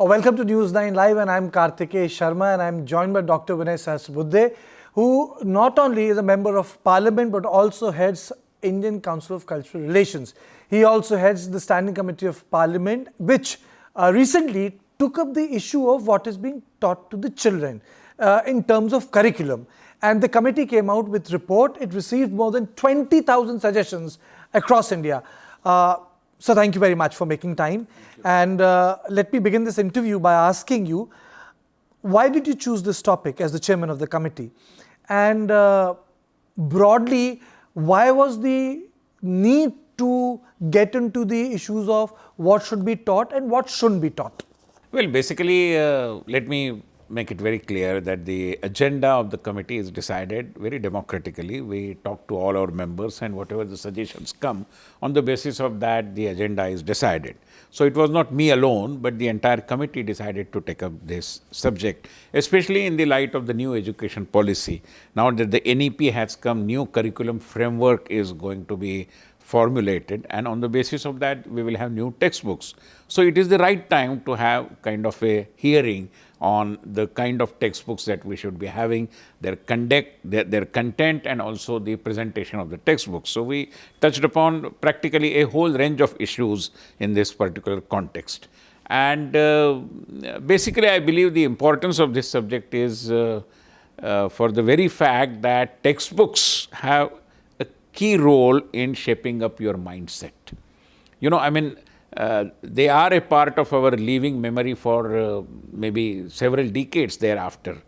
Welcome to News 9 Live, and I'm Kartikeya Sharma, and I'm joined by Dr. Vinay Sahasrabudhe, who not only is a member of Parliament but also heads Indian Council of Cultural Relations. He also heads the Standing Committee of Parliament, which recently took up the issue of what is being taught to the children in terms of curriculum. And the committee came out with a report. It received more than 20,000 suggestions across India. So thank you very much for making time. And let me begin this interview by asking you, why did you choose this topic as the chairman of the committee? And broadly, why was the need to get into the issues of what should be taught and what shouldn't be taught? Well, basically, let me make it very clear that the agenda of the committee is decided very democratically. We talk to all our members, and whatever the suggestions come, on the basis of that, the agenda is decided. So it was not me alone, but the entire committee decided to take up this subject, especially in the light of the new education policy. Now that the NEP has come, new curriculum framework is going to be formulated, and on the basis of that, we will have new textbooks. So it is the right time to have kind of a hearing on the kind of textbooks that we should be having, their content, and also the presentation of the textbooks. So we touched upon practically a whole range of issues in this particular context. And basically, I believe the importance of this subject is for the very fact that textbooks have a key role in shaping up your mindset. They are a part of our living memory for maybe several decades thereafter.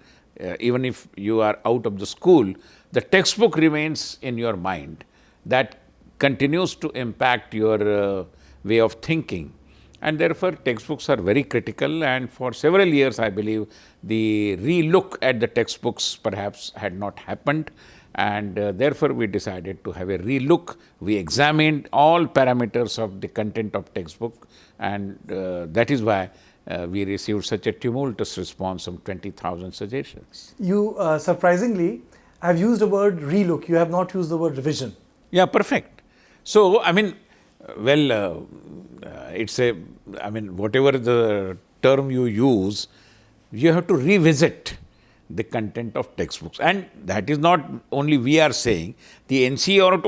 Even if you are out of the school, the textbook remains in your mind. That continues to impact your way of thinking. And therefore, textbooks are very critical, and for several years, I believe, the re-look at the textbooks perhaps had not happened. And therefore, we decided to have a relook. We examined all parameters of the content of textbook, and that is why we received such a tumultuous response of 20,000 suggestions. You surprisingly have used the word relook. You have not used the word revision. Yeah, perfect. So, whatever the term you use, you have to revisit the content of textbooks. And that is not only we are saying, the NCERT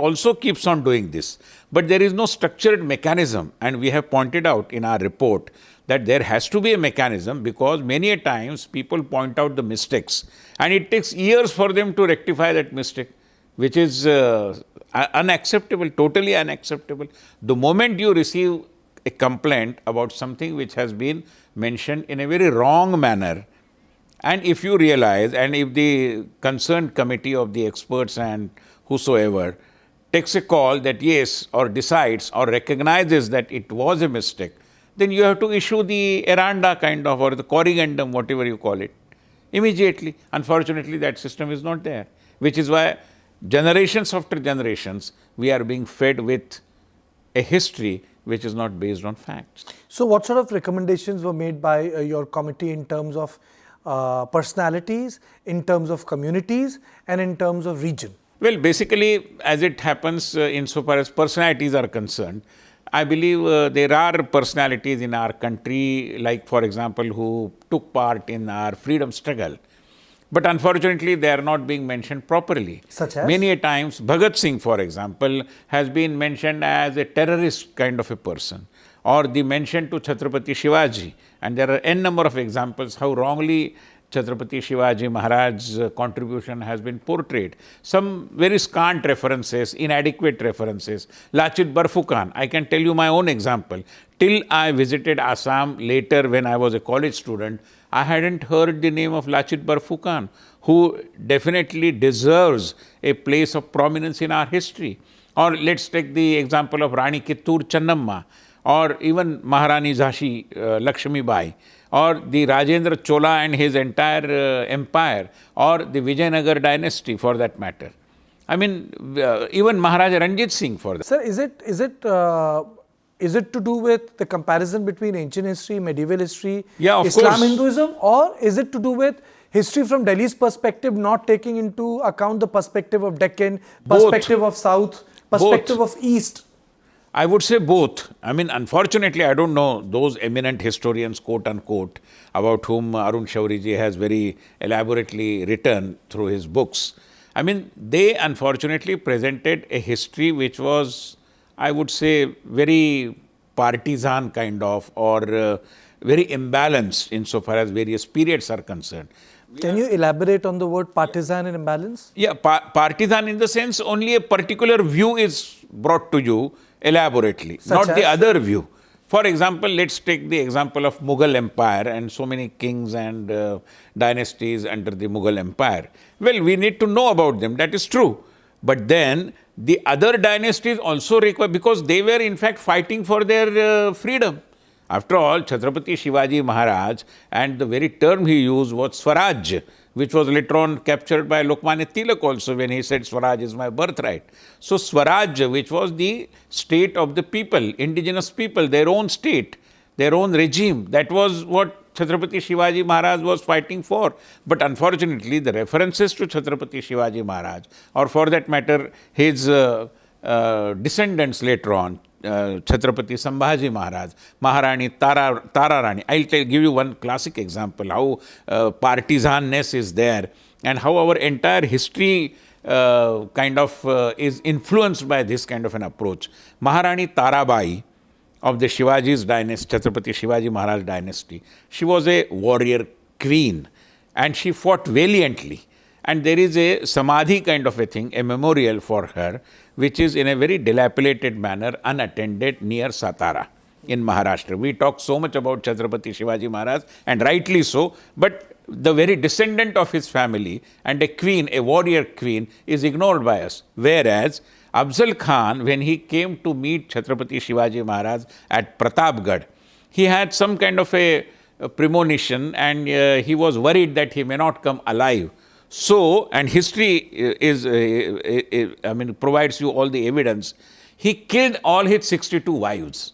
also keeps on doing this. But there is no structured mechanism, and we have pointed out in our report that there has to be a mechanism, because many a times people point out the mistakes and it takes years for them to rectify that mistake, which is unacceptable, totally unacceptable. The moment you receive a complaint about something which has been mentioned in a very wrong manner, and if you realize, and if the concerned committee of the experts and whosoever takes a call that yes, or decides or recognizes that it was a mistake, then you have to issue the erranda kind of, or the corrigendum, whatever you call it, immediately. Unfortunately, that system is not there, which is why generations after generations, we are being fed with a history which is not based on facts. So what sort of recommendations were made by your committee in terms of personalities, in terms of communities, and in terms of region? Well, basically, as it happens insofar as personalities are concerned, I believe there are personalities in our country, like for example, who took part in our freedom struggle. But unfortunately, they are not being mentioned properly. Such as? Many a times, Bhagat Singh, for example, has been mentioned as a terrorist kind of a person, or the mention to Chhatrapati Shivaji. And there are n number of examples how wrongly Chhatrapati Shivaji Maharaj's contribution has been portrayed. Some very scant references, inadequate references. Lachit Barphukan, I can tell you my own example. Till I visited Assam later when I was a college student, I hadn't heard the name of Lachit Barphukan, who definitely deserves a place of prominence in our history. Or let's take the example of Rani Kittur Channamma, or even Maharani Jhansi Lakshmi Bai, or the Rajendra Chola and his entire empire, or the Vijayanagar dynasty for that matter. Even Maharaja Ranjit Singh for that. Sir, is it to do with the comparison between ancient history, medieval history, Islam, Hinduism, or is it to do with history from Delhi's perspective, not taking into account the perspective of Deccan, perspective of South, perspective of East? I would say both. I mean, unfortunately, I don't know those eminent historians, quote unquote, about whom Arun Shauriji has very elaborately written through his books. I mean, they unfortunately presented a history which was, I would say, very partisan kind of, or very imbalanced insofar as various periods are concerned. Can you elaborate on the word partisan and imbalance? Yeah, partisan in the sense only a particular view is brought to you elaborately, Such not the as? other view. For example, let's take the example of Mughal Empire and so many kings and dynasties under the Mughal Empire. Well, we need to know about them, that is true. But then the other dynasties also require, because they were in fact fighting for their freedom. After all, Chhatrapati Shivaji Maharaj, and the very term he used was Swaraj, which was later on captured by Lokmanya Tilak also when he said Swaraj is my birthright. So Swaraj, which was the state of the people, indigenous people, their own state, their own regime, that was what Chhatrapati Shivaji Maharaj was fighting for. But unfortunately, the references to Chhatrapati Shivaji Maharaj, or for that matter, his descendants later on, Chhatrapati Sambhaji Maharaj, Maharani Tara Rani. I'll give you one classic example how partisanness is there and how our entire history is influenced by this kind of an approach. Maharani Tarabai of the Shivaji's dynasty, Chhatrapati Shivaji Maharaj dynasty, she was a warrior queen and she fought valiantly. And there is a samadhi kind of a thing, a memorial for her, which is in a very dilapidated manner, unattended near Satara in Maharashtra. We talk so much about Chhatrapati Shivaji Maharaj, and rightly so, but the very descendant of his family and a queen, a warrior queen, is ignored by us. Whereas Afzal Khan, when he came to meet Chhatrapati Shivaji Maharaj at Pratapgarh, he had some kind of a premonition and he was worried that he may not come alive. So, and history provides you all the evidence. He killed all his 62 wives.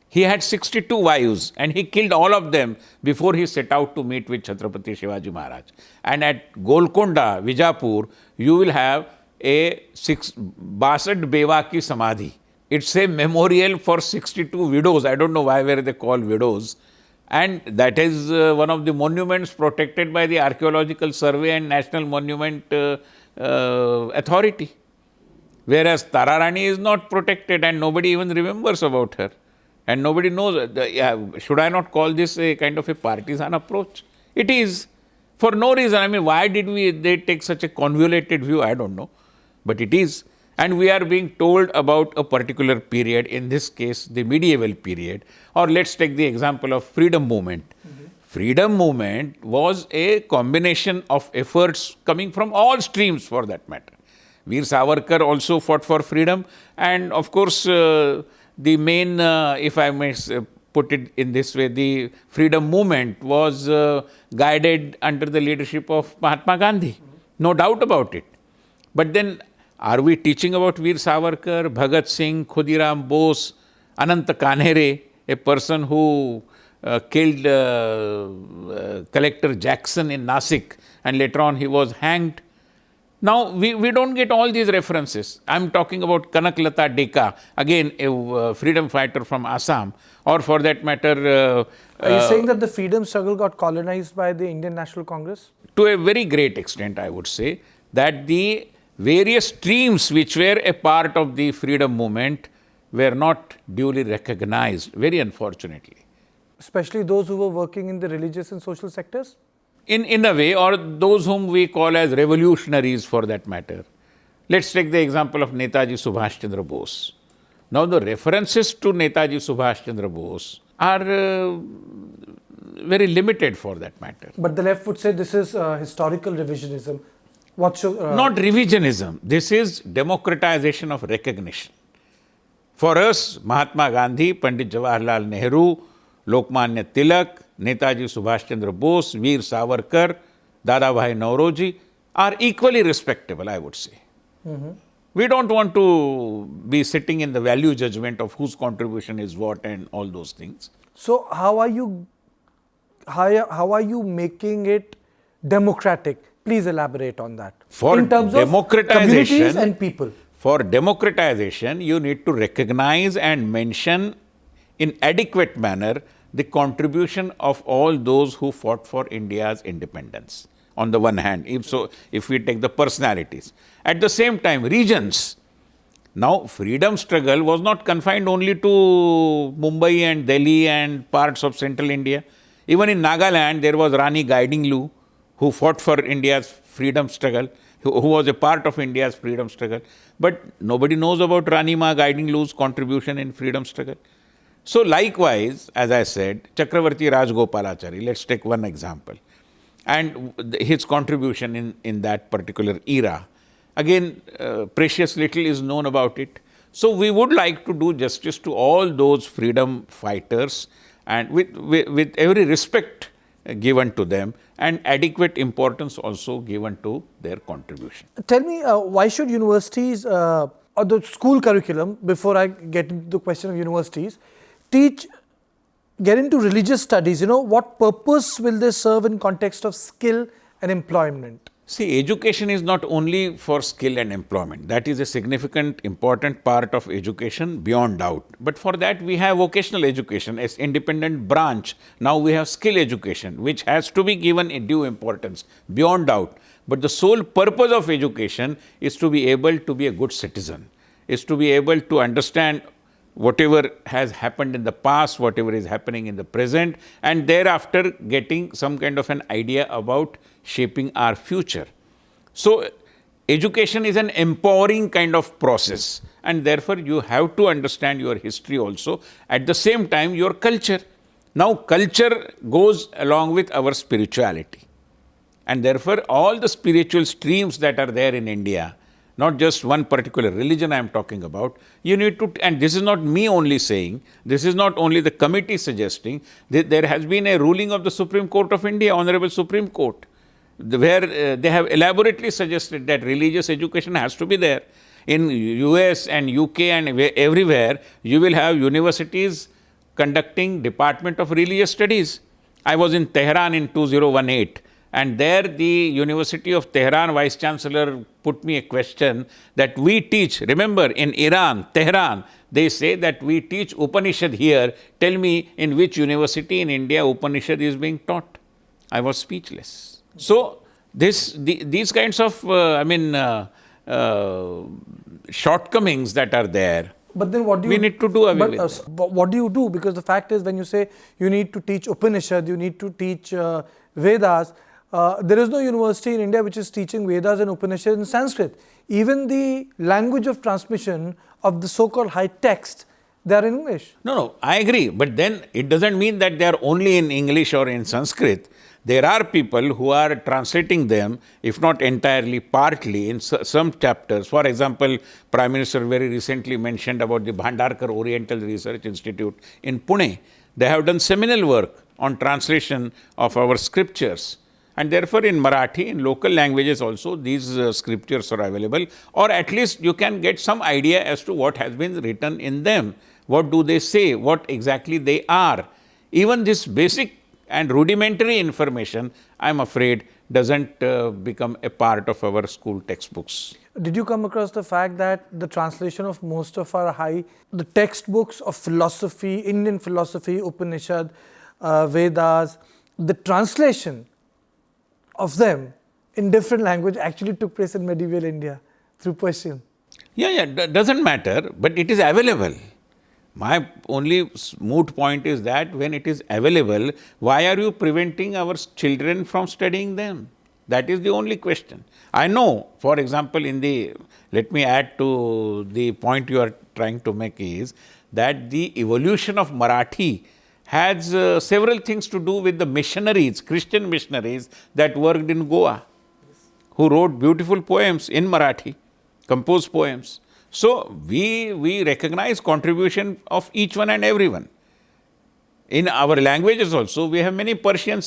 He had 62 wives and he killed all of them before he set out to meet with Chhatrapati Shivaji Maharaj. And at Golconda, Vijapur, you will have a Basad Beva ki Samadhi. It's a memorial for 62 widows. I don't know why were they called widows. And that is one of the monuments protected by the Archaeological Survey and National Monument Authority. Whereas Tararani is not protected and nobody even remembers about her. And nobody knows. Should I not call this a kind of a partisan approach? It is. For no reason. I mean, why did they take such a convoluted view? I don't know. But it is. And we are being told about a particular period, in this case, the medieval period. Or let's take the example of freedom movement. Freedom movement was a combination of efforts coming from all streams for that matter. Veer Savarkar also fought for freedom. And of course, the main, if I may put it in this way, the freedom movement was guided under the leadership of Mahatma Gandhi. No doubt about it. But then, are we teaching about Veer Savarkar, Bhagat Singh, Khudiram Bose, Ananta Kanhere, a person who killed Collector Jackson in Nasik and later on he was hanged? Now, we don't get all these references. I'm talking about Kanaklata Deka, again a freedom fighter from Assam, or for that matter... Are you saying that the freedom struggle got colonized by the Indian National Congress? To a very great extent, I would say, that the various streams which were a part of the freedom movement were not duly recognized, very unfortunately. Especially those who were working in the religious and social sectors? In a way, or those whom we call as revolutionaries for that matter. Let's take the example of Netaji Subhash Chandra Bose. Now, the references to Netaji Subhash Chandra Bose are very limited for that matter. But the left would say this is historical revisionism. What's your... Not revisionism. This is democratization of recognition. For us, Mahatma Gandhi, Pandit Jawaharlal Nehru, Lokmanya Tilak, Netaji Subhash Chandra Bose, Veer Savarkar, Dadabhai Nauroji are equally respectable, I would say. We don't want to be sitting in the value judgment of whose contribution is what and all those things. So how are you making it democratic? Please elaborate on that. For in terms of democratization, communities and people. For democratization, you need to recognize and mention in adequate manner the contribution of all those who fought for India's independence. On the one hand, if we take the personalities. At the same time, regions. Now, freedom struggle was not confined only to Mumbai and Delhi and parts of central India. Even in Nagaland, there was Rani Gaidinglu, who fought for India's freedom struggle, who was a part of India's freedom struggle. But nobody knows about Rani Ma Gaidinglu's contribution in freedom struggle. So likewise, as I said, Chakravarti Rajgopalachari, let's take one example, and his contribution in that particular era. Again, precious little is known about it. So we would like to do justice to all those freedom fighters, and with every respect given to them and adequate importance also given to their contribution. Tell me, why should universities, or the school curriculum, before I get into the question of universities, get into religious studies? What purpose will they serve in context of skill and employment? See, education is not only for skill and employment. That is a significant, important part of education beyond doubt. But for that, we have vocational education as independent branch. Now we have skill education, which has to be given a due importance beyond doubt. But the sole purpose of education is to be able to be a good citizen, is to be able to understand whatever has happened in the past, whatever is happening in the present, and thereafter getting some kind of an idea about shaping our future. So, education is an empowering kind of process, and therefore you have to understand your history also. At the same time, your culture. Now, culture goes along with our spirituality, and therefore all the spiritual streams that are there in India, not just one particular religion I am talking about, you need to, and this is not me only saying, this is not only the committee suggesting, there has been a ruling of the Supreme Court of India, Honorable Supreme Court, where they have elaborately suggested that religious education has to be there. In US and UK and everywhere, you will have universities conducting Department of Religious Studies. I was in Tehran in 2018. And there the University of Tehran Vice Chancellor put me a question that we teach, remember in Iran, Tehran, they say that we teach Upanishad here. Tell me in which university in India Upanishad is being taught. I was speechless. So these kinds of, shortcomings that are there, but then what do we need to do away with. But what do you do? Because the fact is, when you say you need to teach Upanishad, you need to teach Vedas, there is no university in India which is teaching Vedas and Upanishads in Sanskrit. Even the language of transmission of the so-called high text, they are in English. No, I agree. But then it doesn't mean that they are only in English or in Sanskrit. There are people who are translating them, if not entirely, partly in some chapters. For example, Prime Minister very recently mentioned about the Bhandarkar Oriental Research Institute in Pune. They have done seminal work on translation of our scriptures. And therefore, in Marathi, in local languages also, these scriptures are available, or at least you can get some idea as to what has been written in them. What do they say? What exactly they are? Even this basic and rudimentary information, I am afraid, doesn't become a part of our school textbooks. Did you come across the fact that the translation of most of the textbooks of philosophy, Indian philosophy, Upanishad, Vedas, the translation of them in different language actually took place in medieval India through Persian? Yeah, doesn't matter, but it is available. My only moot point is that when it is available, why are you preventing our children from studying them? That is the only question. I know, for example, let me add to the point you are trying to make is that the evolution of Marathi has several things to do with the missionaries, Christian missionaries that worked in Goa, who wrote beautiful poems in Marathi, composed poems. So, we recognize contribution of each one and everyone. In our languages also, we have many Persian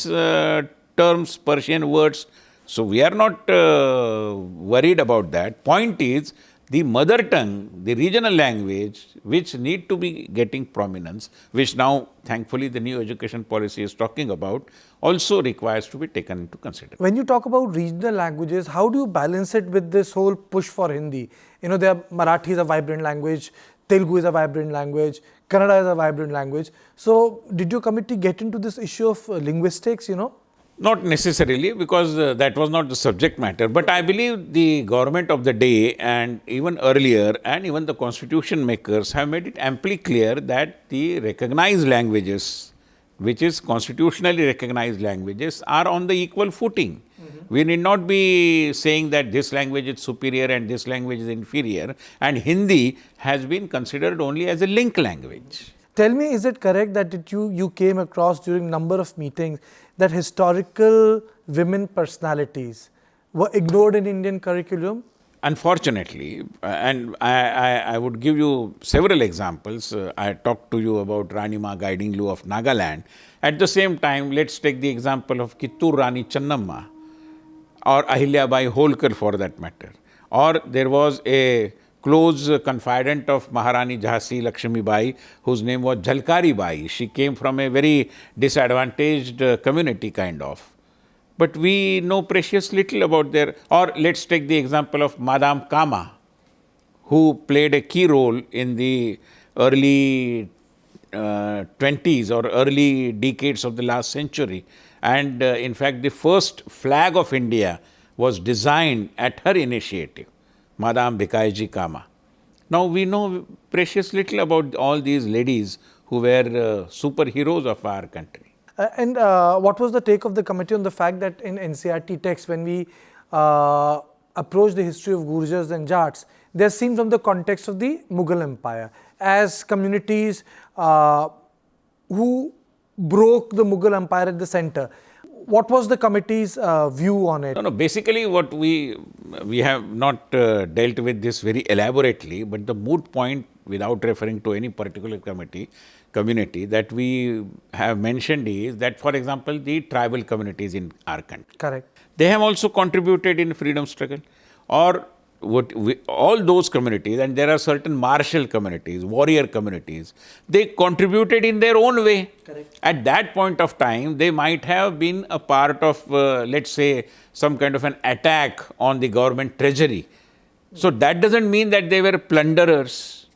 terms, Persian words. So, we are not worried about that. Point is the mother tongue, the regional language, which need to be getting prominence, which now thankfully the new education policy is talking about, also requires to be taken into consideration. When you talk about regional languages, how do you balance it with this whole push for Hindi? You know, Marathi is a vibrant language, Telugu is a vibrant language, Kannada is a vibrant language. So, did your committee get into this issue of linguistics, you know? Not necessarily, because that was not the subject matter. But I believe the government of the day and even earlier and even the constitution makers have made it amply clear that the recognized languages, which is constitutionally recognized languages, are on the equal footing. We need not be saying that this language is superior and this language is inferior, and Hindi has been considered only as a link language. Tell me, is it correct that you came across during number of meetings that historical women personalities were ignored in Indian curriculum? Unfortunately, and I would give you several examples. I talked to you about Rani Ma Gaidinglu of Nagaland. At the same time, let's take the example of Kittur Rani Channamma or Ahilya Bai Holkar for that matter. Or there was a close confidant of Maharani Jhansi Lakshmi Bai, whose name was Jhalkari Bai. She came from a very disadvantaged community kind of. But we know precious little about their, or let's take the example of Madame Kama, who played a key role in the early 20s or early decades of the last century. And in fact, the first flag of India was designed at her initiative, Madame Bhikaiji Kama. Now, we know precious little about all these ladies who were superheroes of our country. And what was the take of the committee on the fact that in NCERT text, when we approach the history of Gurjars and Jats, they are seen from the context of the Mughal Empire as communities who broke the Mughal Empire at the center. What was the committee's view on it? No, basically what we have not dealt with this very elaborately, but the moot point, without referring to any particular community that we have mentioned is that, for example, the tribal communities in our country. Correct. They have also contributed in freedom struggle, or all those communities, and there are certain martial communities, warrior communities, they contributed in their own way. Correct. At that point of time, they might have been a part of, let's say, some kind of an attack on the government treasury. So that doesn't mean that they were plunderers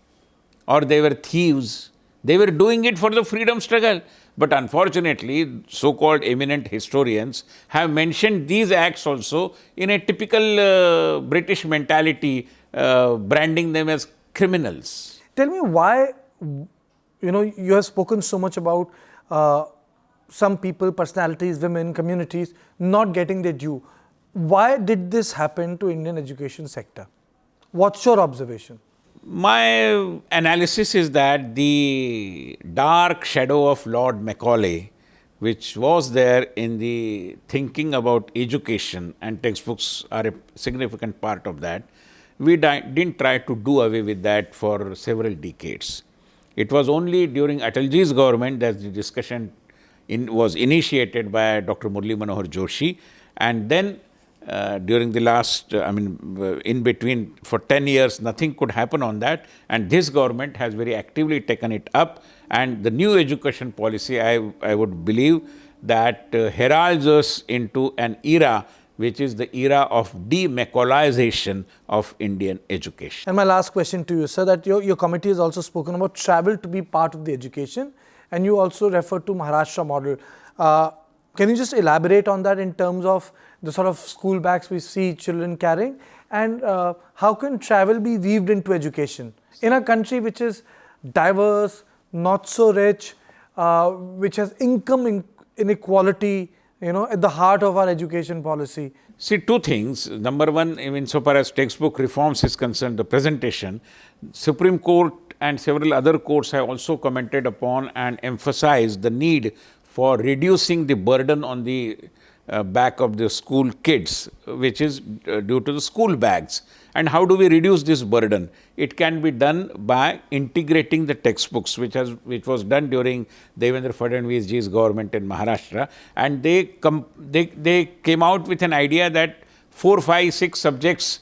or they were thieves. They were doing it for the freedom struggle. But unfortunately, so-called eminent historians have mentioned these acts also in a typical British mentality, branding them as criminals. Tell me why, you have spoken so much about some people, personalities, women, communities not getting their due. Why did this happen to Indian education sector? What's your observation? My analysis is that the dark shadow of Lord Macaulay, which was there in the thinking about education, and textbooks are a significant part of that, we didn't try to do away with that for several decades. It was only during Atalji's government that the discussion was initiated by Dr. Murli Manohar Joshi, and then during the last, in between, for 10 years, nothing could happen on that. And this government has very actively taken it up. And the new education policy, I would believe, that heralds us into an era which is the era of de-Macaulayization of Indian education. And my last question to you, sir, that your committee has also spoken about travel to be part of the education. And you also referred to Maharashtra model. Can you just elaborate on that in terms of the sort of school bags we see children carrying, and how can travel be weaved into education in a country which is diverse, not so rich, which has income inequality, at the heart of our education policy? See, two things. Number one, insofar as textbook reforms is concerned, the presentation, Supreme Court and several other courts have also commented upon and emphasized the need for reducing the burden on the back of the school kids, which is due to the school bags. And how do we reduce this burden? It can be done by integrating the textbooks, which was done during Devendra Fadnavis ji's government in Maharashtra. And they came out with an idea that 4, 5, 6 subjects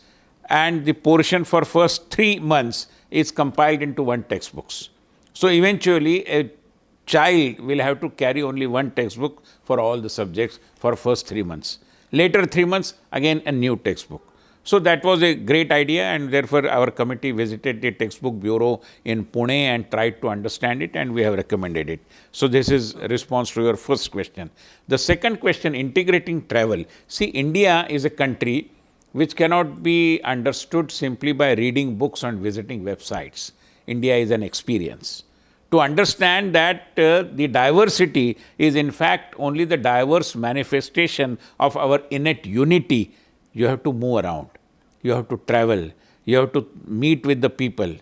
and the portion for first 3 months is compiled into one textbooks. So eventually a child will have to carry only one textbook for all the subjects for first 3 months. Later 3 months, again a new textbook. So that was a great idea, and therefore our committee visited the textbook bureau in Pune and tried to understand it, and we have recommended it. So this is a response to your first question. The second question, integrating travel. See, India is a country which cannot be understood simply by reading books and visiting websites. India is an experience. To understand that the diversity is in fact only the diverse manifestation of our innate unity, you have to move around, you have to travel, you have to meet with the people.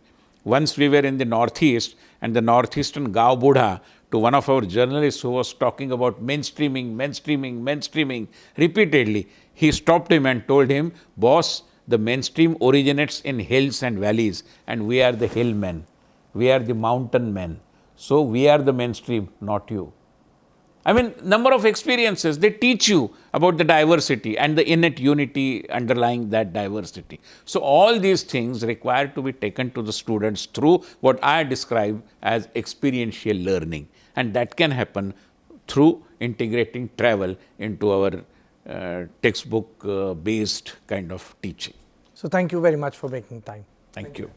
Once we were in the Northeast, and the Northeastern Gaon Budha, to one of our journalists who was talking about mainstreaming repeatedly, he stopped him and told him, boss, the mainstream originates in hills and valleys, and we are the hill men, we are the mountain men. So we are the mainstream, not you. I mean, number of experiences, they teach you about the diversity and the innate unity underlying that diversity. So all these things require to be taken to the students through what I describe as experiential learning. And that can happen through integrating travel into our textbook based kind of teaching. So thank you very much for making time. Thank you.